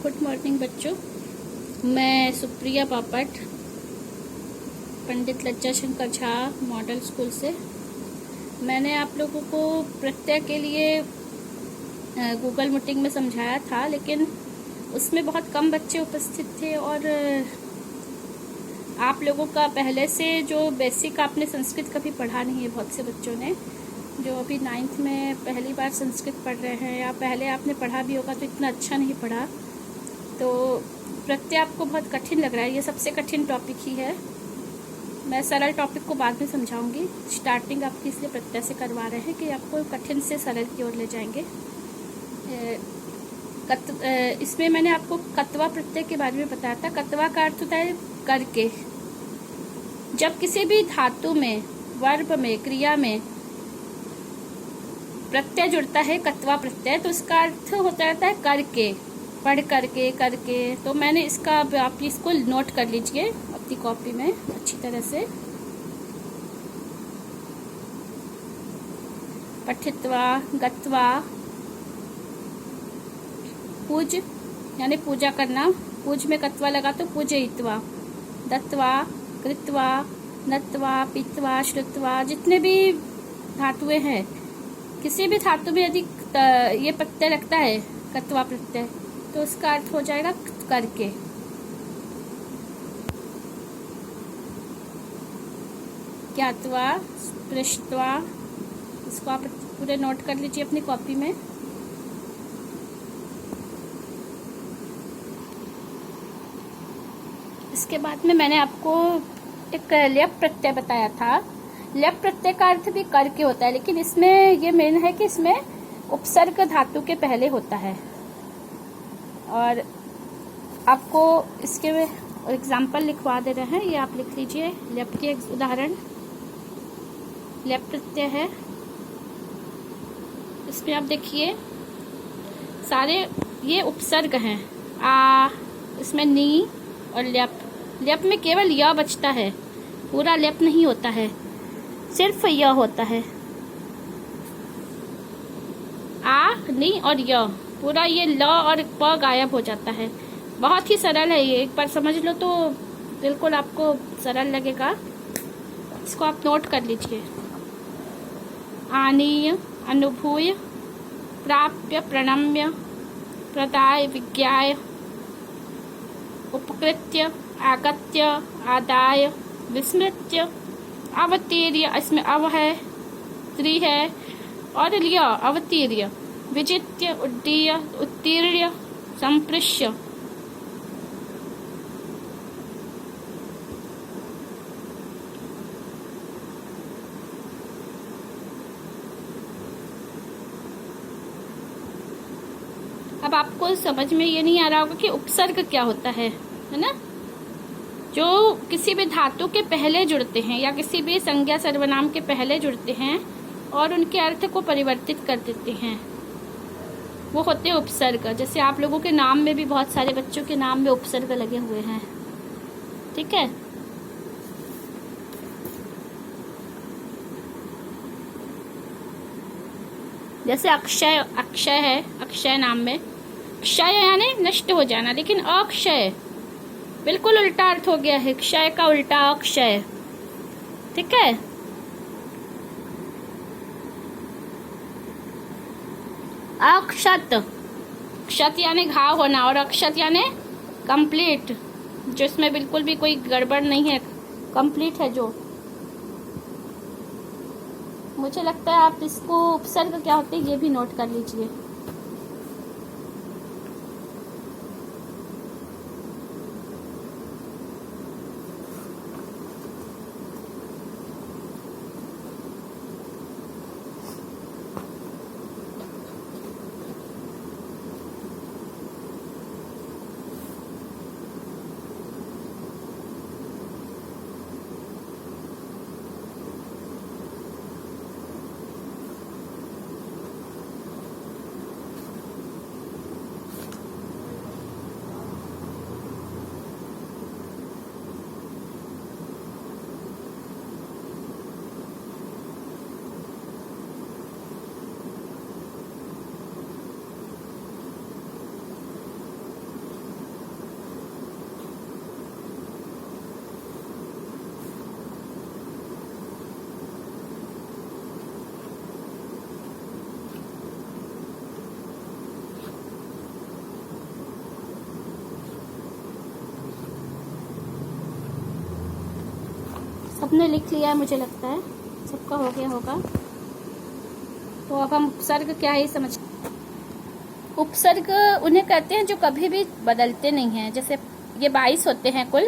Good morning बच्चों। मैं सुप्रिया बापट पंडित लज्जा शंकर झा मॉडल स्कूल से। मैंने आप लोगों को प्रत्यय के लिए गूगल मीटिंग में समझाया था, लेकिन उसमें बहुत कम बच्चे उपस्थित थे और आप लोगों का पहले से जो बेसिक आपने संस्कृत कभी पढ़ा नहीं है, बहुत से बच्चों ने जो अभी 9th में पहली बार संस्कृत पढ़ रहे हैं या पहले आपने पढ़ा भी होगा तो इतना अच्छा नहीं पढ़ा, तो प्रत्यय आपको बहुत कठिन लग रहा है। ये सबसे कठिन टॉपिक ही है। मैं सरल टॉपिक को बाद में समझाऊंगी। स्टार्टिंग आपकी इसलिए प्रत्यय से करवा रहे हैं कि आपको कठिन से सरल की ओर ले जाएंगे। इसमें मैंने आपको कत्वा प्रत्यय के बारे में बताया था। कत्वा का अर्थ होता है करके। जब किसी भी धातु में, वर्ब में, क्रिया में प्रत्यय जुड़ता है कत्वा प्रत्यय, तो उसका अर्थ होता रहता है करके, पढ़ करके, करके। तो मैंने इसका आप इसको नोट कर लीजिए अपनी कॉपी में अच्छी तरह से। पठित्वा, गत्वा, पूज यानी पूजा करना, पूज में कत्वा लगा तो पूजयित्वा, दत्वा, कृत्वा, नत्वा, पीत्वा, श्रुत्वा, जितने भी धातुएं हैं, किसी भी धातु में यदि ये प्रत्यय लगता है कत्वा प्रत्यय, तो उसका अर्थ हो जाएगा करके। ज्ञात्वा, पृष्ट्वा, इसको आप पूरे नोट कर लीजिए अपनी कॉपी में। इसके बाद में मैंने आपको एक ल्यप प्रत्यय बताया था। ल्यप प्रत्यय का अर्थ भी करके होता है, लेकिन इसमें ये मेन है कि इसमें उपसर्ग धातु के पहले होता है। और आपको इसके एग्जाम्पल लिखवा दे रहे हैं, ये आप लिख लीजिए। ल्यप के उदाहरण ल्यप प्रत्यय है। इसमें आप देखिए सारे ये उपसर्ग हैं। आ, इसमें नी और ल्यप। ल्यप में केवल य बचता है, पूरा ल्यप नहीं होता है, सिर्फ य होता है। आ, नी और य, पूरा ये ल और प गायब हो जाता है। बहुत ही सरल है ये, एक बार समझ लो तो बिल्कुल आपको सरल लगेगा। इसको आप नोट कर लीजिए। आनीय, अनुभूय, प्राप्य, प्रणम्य, प्रदाय, विज्ञाय, उपकृत्य, आगत्य, आदाय, विस्मृत्य, अवतीर्य, इसमें अव है, त्रि है, और लिय, अवतीर्य, विजित्य, उड्डीय, उत्तीर्य, संपृश्य। अब आपको समझ में ये नहीं आ रहा होगा कि उपसर्ग क्या होता है ना? जो किसी भी धातु के पहले जुड़ते हैं या किसी भी संज्ञा सर्वनाम के पहले जुड़ते हैं और उनके अर्थ को परिवर्तित कर देते हैं, वो होते हैं उपसर्ग। जैसे आप लोगों के नाम में भी बहुत सारे बच्चों के नाम में उपसर्ग लगे हुए हैं, ठीक है। जैसे अक्षय, अक्षय है, अक्षय नाम में क्षय यानी नष्ट हो जाना, लेकिन अक्षय बिल्कुल उल्टा अर्थ हो गया है। क्षय का उल्टा अक्षय, ठीक है। अक्षत, क्षत यानी घाव होना, और अक्षत यानी कंप्लीट, जिसमें बिल्कुल भी कोई गड़बड़ नहीं है, कंप्लीट है जो। मुझे लगता है आप इसको उपसर्ग क्या होते हैं ये भी नोट कर लीजिए। सबने लिख लिया है, मुझे लगता है सबका हो गया होगा। तो अब हम उपसर्ग क्या है समझ। उपसर्ग उन्हें कहते हैं जो कभी भी बदलते नहीं हैं। जैसे ये 22 होते हैं कुल,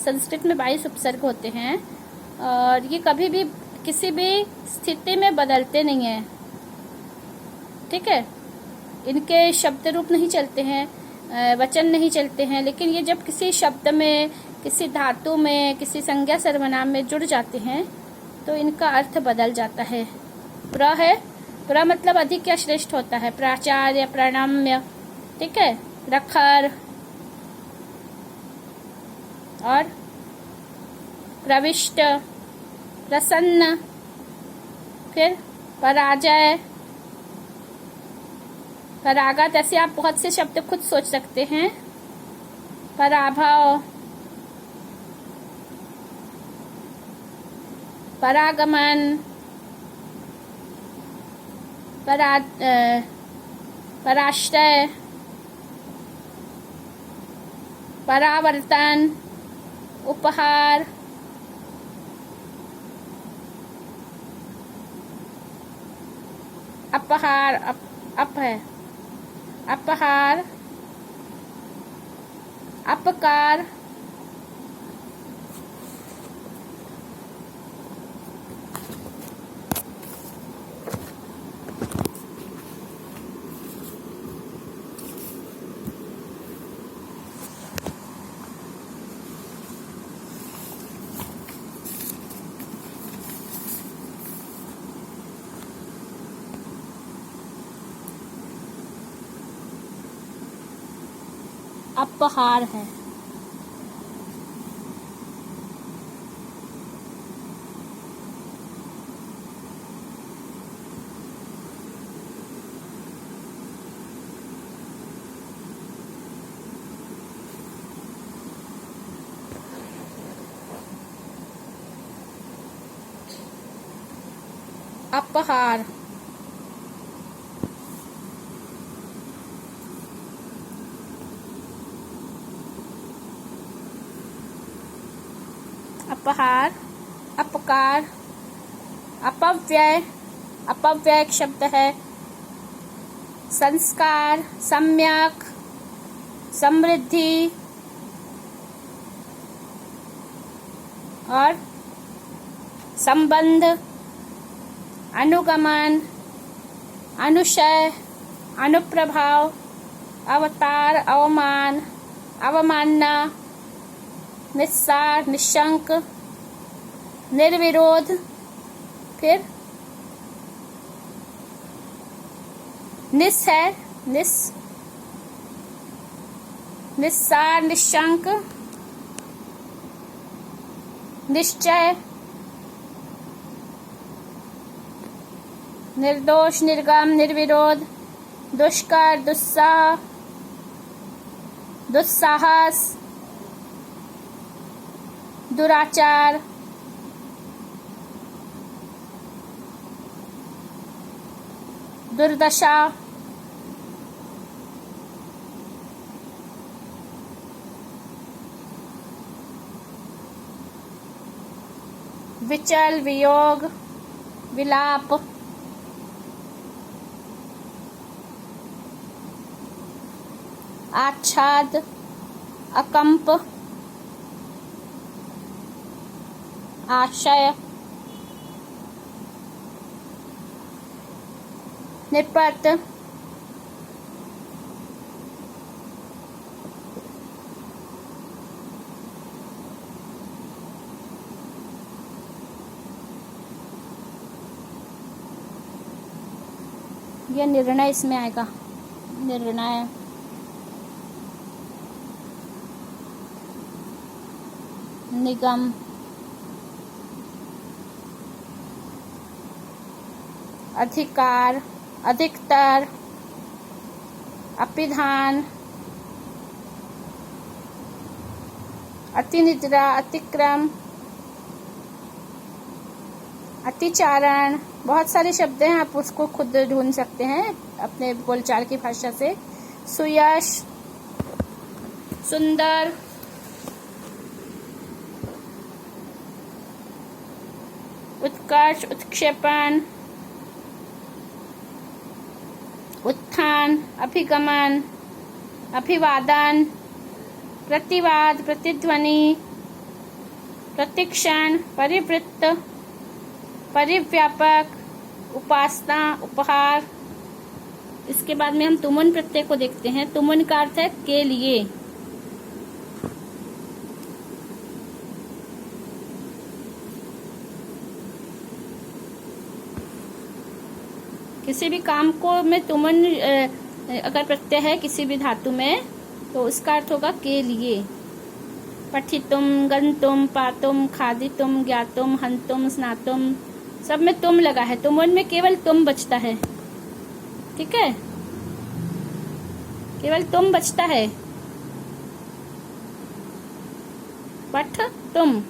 संस्कृत में 22 उपसर्ग होते हैं और ये कभी भी किसी भी स्थिति में बदलते नहीं हैं, ठीक है। इनके शब्द रूप नहीं चलते हैं, वचन नहीं चलते हैं, लेकिन ये जब किसी शब्द में, किसी धातु में, किसी संज्ञा सर्वनाम में जुड़ जाते हैं तो इनका अर्थ बदल जाता है। प्र है, प्र मतलब अधिक या श्रेष्ठ होता है, प्राचार्य, प्रणम्य, ठीक है, प्रखर और प्रविष्ट, प्रसन्न, फिर पराजय, परागत। ऐसे आप बहुत से शब्द खुद सोच सकते हैं। पराभव, परागमन, पराश्रय, परावर्तन, उपहार, अपहार, अप है, अपहार, अपकार, अपहार है। अपहार, अपहार, अपकार, अपव्यय, अपव्यय एक शब्द है, संस्कार, सम्यक, समृद्धि और संबंध, अनुगमन, अनुशय, अनुप्रभाव, अवतार, अवमान, अवमानना, निस्सार, निशंक, निर्विरोध, फिर निस है, निस्सार, निशंक, निश्चय, निर्दोष, निर्गम, निर्विरोध, दुष्कर, दुस्साह, दुस्साहस, दुराचार, दुर्दशा, विचल, वियोग, विलाप, आच्छाद, अकंप, आशय, निपत, यह निर्णय इसमें आएगा, निर्णय, निगम, अधिकार, अधिकतर, अपिधान, अतिनिद्रा, अतिक्रम, अतिचारण। बहुत सारे शब्द हैं, आप उसको खुद ढूंढ सकते हैं अपने बोलचाल की भाषा से। सुयश, सुंदर, उत्कर्ष, उत्क्षेपण, उत्थान, अभिगमन, अभिवादन, प्रतिवाद, प्रतिध्वनि, प्रतिक्षण, परिवृत्त, परिव्यापक, उपासना, उपहार। इसके बाद में हम तुमुन प्रत्यय को देखते हैं। तुमुन का अर्थ है के लिए। किसी भी काम को में तुमन अगर प्रत्यय है किसी भी धातु में तो उसका अर्थ होगा के लिए। पठितुम, गंतुम, पातुम, खादितुम, ज्ञातुम, हंतुम, स्नातुम, सब में तुम लगा है। तुमुन में केवल तुम बचता है। ठीक है, केवल तुम बचता है। पठ तुम।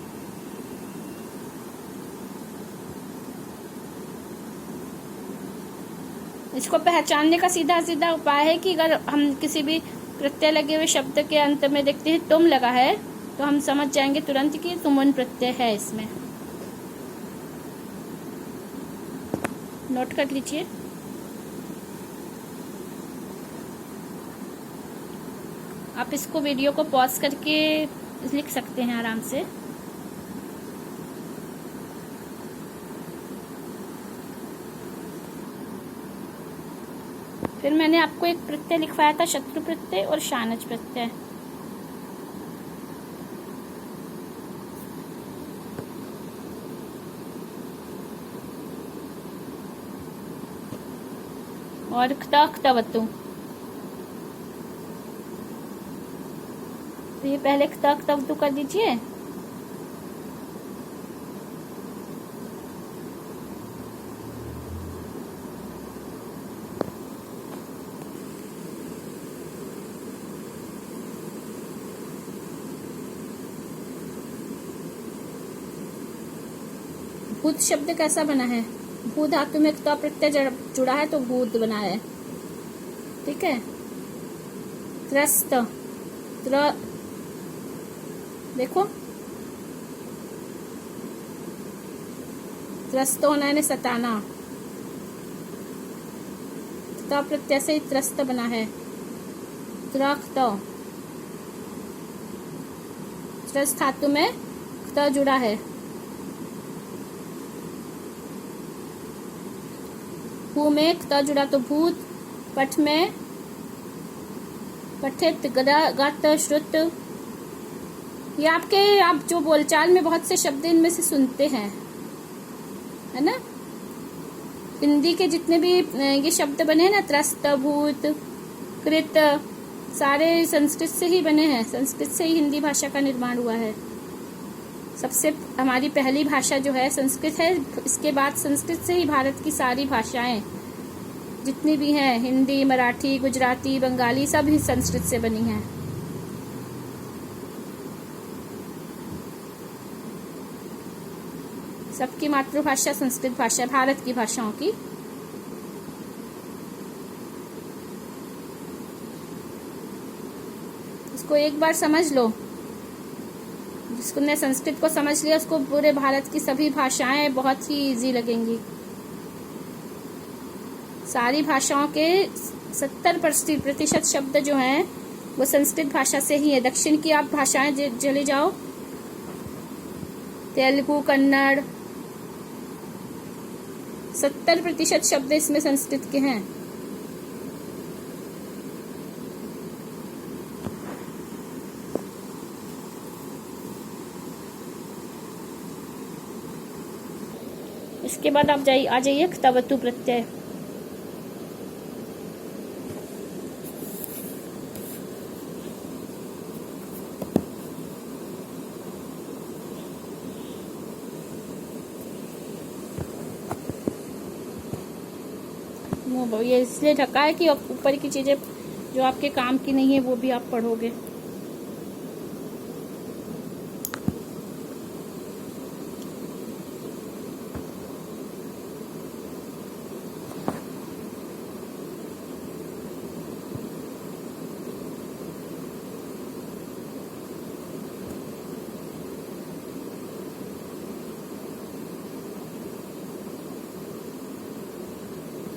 इसको पहचानने का सीधा सीधा उपाय है कि अगर हम किसी भी प्रत्यय लगे हुए शब्द के अंत में देखते हैं तुम लगा है तो हम समझ जाएंगे तुरंत कि तुमुन प्रत्यय है। इसमें नोट कर लीजिए। आप इसको वीडियो को पॉज करके लिख सकते हैं आराम से। फिर मैंने आपको एक प्रत्यय लिखवाया था, शत्रु प्रत्यय और शानच प्रत्यय। और क्तवतु। तो ये पहले क्तवतु कर दीजिए। भूत शब्द कैसा बना है? भू धातु में क्ता प्रत्यय जुड़ा है तो भूत बना है। ठीक है। त्रस्त, देखो त्रस्त होना है, सताना। क्ता प्रत्यय से त्रस्त बना है। त्रस्त, त्रस्त धातु में क्ता जुड़ा है। भू में क्ता जुड़ा तो भूत। पठ में पठित, गत, श्रुत। ये आप जो बोलचाल में बहुत से शब्द इनमें से सुनते हैं, है ना। हिंदी के जितने भी ये शब्द बने हैं ना, त्रस्त, भूत, कृत, सारे संस्कृत से ही बने हैं। संस्कृत से ही हिंदी भाषा का निर्माण हुआ है। सबसे हमारी पहली भाषा जो है संस्कृत है। इसके बाद संस्कृत से ही भारत की सारी भाषाएं जितनी भी हैं, हिंदी, मराठी, गुजराती, बंगाली, सब ही संस्कृत से बनी हैं। सबकी मातृभाषा संस्कृत भाषा, भारत की भाषाओं की। इसको एक बार समझ लो। जिसने संस्कृत को समझ लिया उसको पूरे भारत की सभी भाषाएं बहुत ही इजी लगेंगी। सारी भाषाओं के 70% शब्द जो हैं वो संस्कृत भाषा से ही है। दक्षिण की आप भाषाएं चले जाओ, तेलुगु, कन्नड़, 70% शब्द इसमें संस्कृत के हैं। इसके बाद आप आ जाइए क्तवतु प्रत्यय। ये इसलिए ढका है कि ऊपर की चीजें जो आपके काम की नहीं है वो भी आप पढ़ोगे।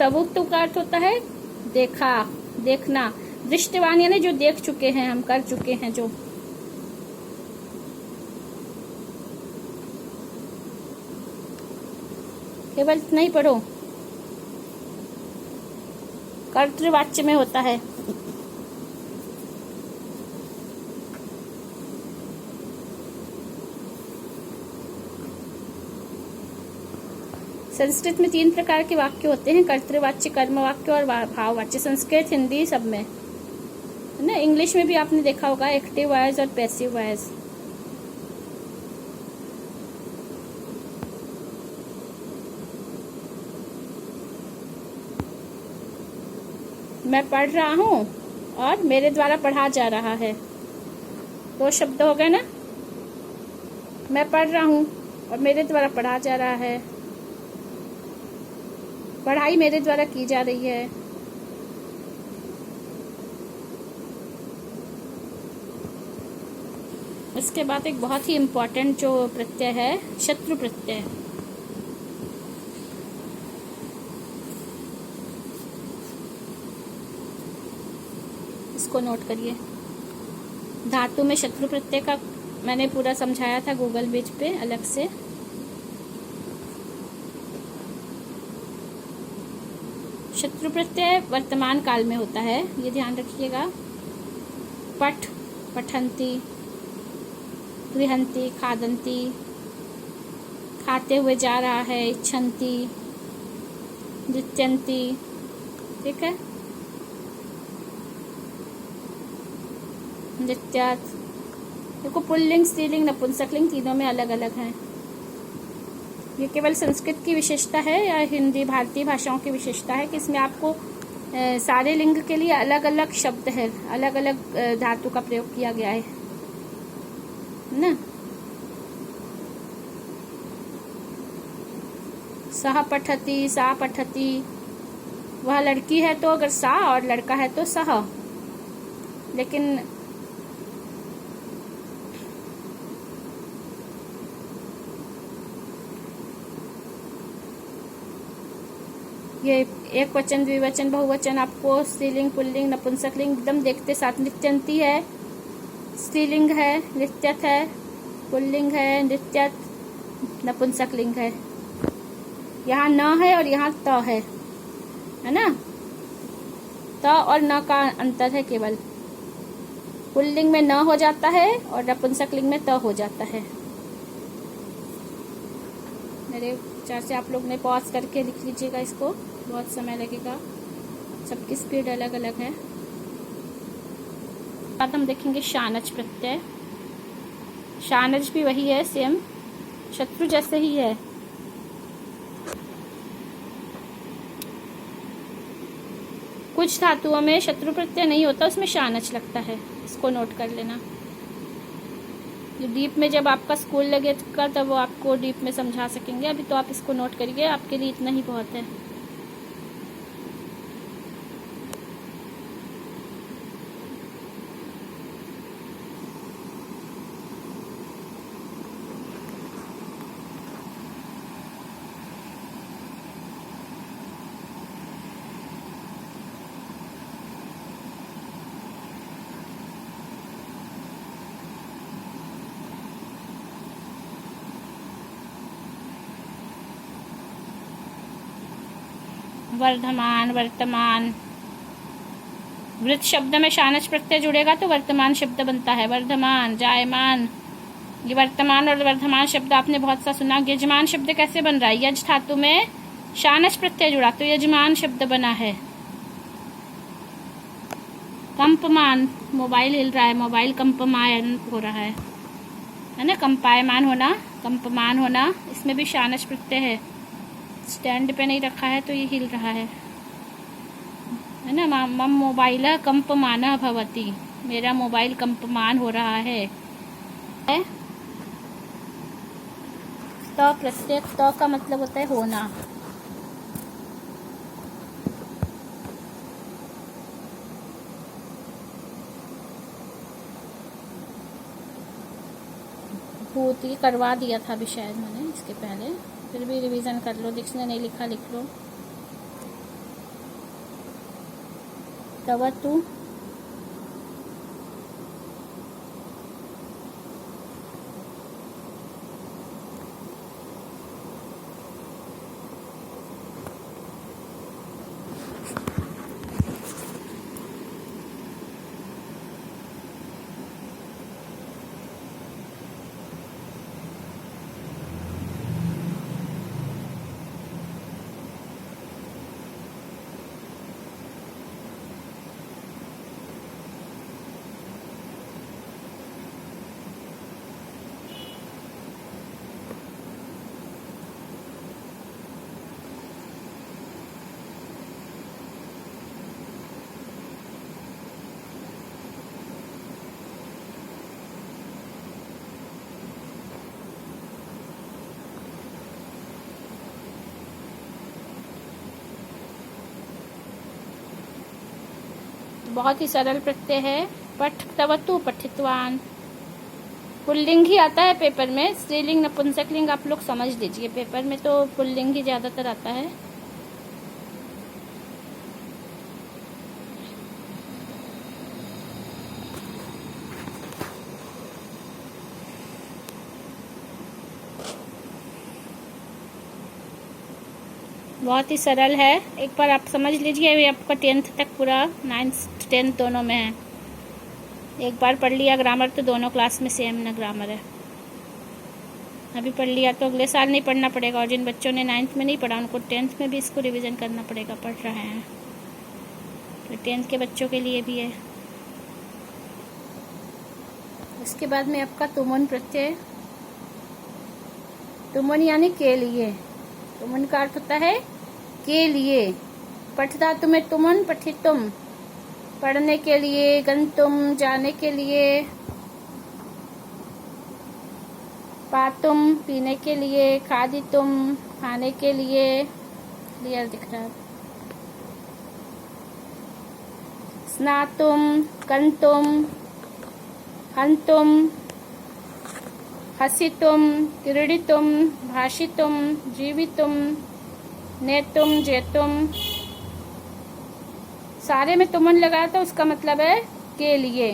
प्रवुक्त का अर्थ होता है देखा, देखना। दृष्टवान यानी जो देख चुके हैं, हम कर चुके हैं जो। केवल इतना ही पढ़ो, कर्तृवाच्य में होता है। संस्कृत में 3 प्रकार के वाक्य होते हैं, कर्तृवाच्य, कर्मवाक्य और भाववाच्य। संस्कृत, हिंदी सब में है ना। इंग्लिश में भी आपने देखा होगा एक्टिव वॉइस और पैसिव वॉइस। मैं पढ़ रहा हूँ और मेरे द्वारा पढ़ा जा रहा है, 2 शब्द हो गए ना। मैं पढ़ रहा हूँ और मेरे द्वारा पढ़ा जा रहा है, पढ़ाई मेरे द्वारा की जा रही है। इसके बाद एक बहुत ही इम्पोर्टेंट जो प्रत्यय है, शत्रु प्रत्यय। इसको नोट करिए। धातु में शत्रु प्रत्यय का मैंने पूरा समझाया था गूगल पेज पे अलग से। शत्रु प्रत्यय वर्तमान काल में होता है, ये ध्यान रखिएगा। पठ, पठंती, गृहंती, खादंती, खाते हुए जा रहा है, इच्छन्ति, नृत्यंती, ठीक है, नृत्यात्। देखो पुल्लिंग, स्त्रीलिंग, नपुंसकलिंग तीनों में अलग अलग हैं। ये केवल संस्कृत की विशेषता है या हिंदी भारतीय भाषाओं की विशेषता है कि इसमें आपको सारे लिंग के लिए अलग अलग शब्द है, अलग अलग धातु का प्रयोग किया गया है ना। सह पठती, सा पठती, वह लड़की है तो अगर सा और लड़का है तो सह। लेकिन ये एक वचन, द्विवचन, बहुवचन आपको स्त्रीलिंग, पुल्लिंग, नपुंसकलिंग एकदम देखते साथ। नृत्यंती है, स्त्रीलिंग है, नृत्यत है, पुल्लिंग है, नृत्यत, नपुंसकलिंग है। यहाँ न है और यहाँ त है ना। त और न का अंतर है केवल। पुल्लिंग में न हो जाता है और नपुंसकलिंग में त हो जाता है। मेरे विचार से आप लोग ने पॉज करके लिख लीजिएगा, इसको बहुत समय लगेगा, सबकी स्पीड अलग अलग है। अब हम देखेंगे शानच प्रत्यय। शानच भी वही है, सेम शत्रु जैसे ही है। कुछ धातुओं में शत्रु प्रत्यय नहीं होता, उसमें शानच लगता है, इसको नोट कर लेना। डीप में जब आपका स्कूल लगेगा तब वो आपको डीप में समझा सकेंगे, अभी तो आप इसको नोट करिए, आपके लिए इतना ही बहुत है। वर्धमान, वर्तमान। वृत्त शब्द में शानच प्रत्यय जुड़ेगा तो वर्तमान शब्द बनता है। वर्धमान, जायमान, ये वर्तमान और वर्धमान शब्द आपने बहुत सा सुना। यजमान शब्द कैसे बन रहा है? यज धातु में शानच प्रत्यय जुड़ा तो यजमान शब्द बना है। कंपमान, मोबाइल हिल रहा है, मोबाइल कंपमान हो रहा है ना। कंपायमान होना, कंपमान होना, इसमें भी शानच प्रत्यय है। स्टैंड पे नहीं रखा है तो ये हिल रहा है ना। मम मोबाइल कंपमान भवति, मेरा मोबाइल कंपमान हो रहा है। तो प्रत्येक तो का मतलब होता है होना। भूति करवा दिया था अभी शायद मैंने इसके पहले, फिर भी रिवीजन कर लो, जिसने नहीं लिखा लिख लो। तवतु, बहुत ही सरल प्रत्यय है। पठ तवतु पठितवान। पुल्लिंग ही आता है पेपर में, स्त्रीलिंग नपुंसकलिंग आप लोग समझ लीजिए। पेपर में तो पुल्लिंग ही ज्यादातर आता है। बहुत ही सरल है, एक बार आप समझ लीजिए। ये आपका 10th तक पूरा 9th 10th दोनों में है। एक बार पढ़ लिया ग्रामर तो दोनों क्लास में सेम ना ग्रामर है। अभी पढ़ लिया तो अगले साल नहीं पढ़ना पड़ेगा, और जिन बच्चों ने 9th में नहीं पढ़ा उनको 10th में भी इसको रिवीजन करना पड़ेगा। पढ़ रहे हैं तो 10th के बच्चों के लिए भी है। इसके बाद में आपका तुमुन प्रत्यय। तुमुन यानी के लिए। तुमुन का अर्थ होता है के लिए। पठता तुम्हें तुमुन पठितुम, पढ़ने के लिए, गंतुम जाने के लिए, पातुम पीने के लिए, खादितुम खाने के लिए। क्लियर दिख रहा है। स्नातुम, कंतुम, हंतुम, हसितुम, क्रीडितुम, भाषितुम, जीवितुम, नेतुम, जेतुम। सारे में तुमन लगाया तो उसका मतलब है के लिए।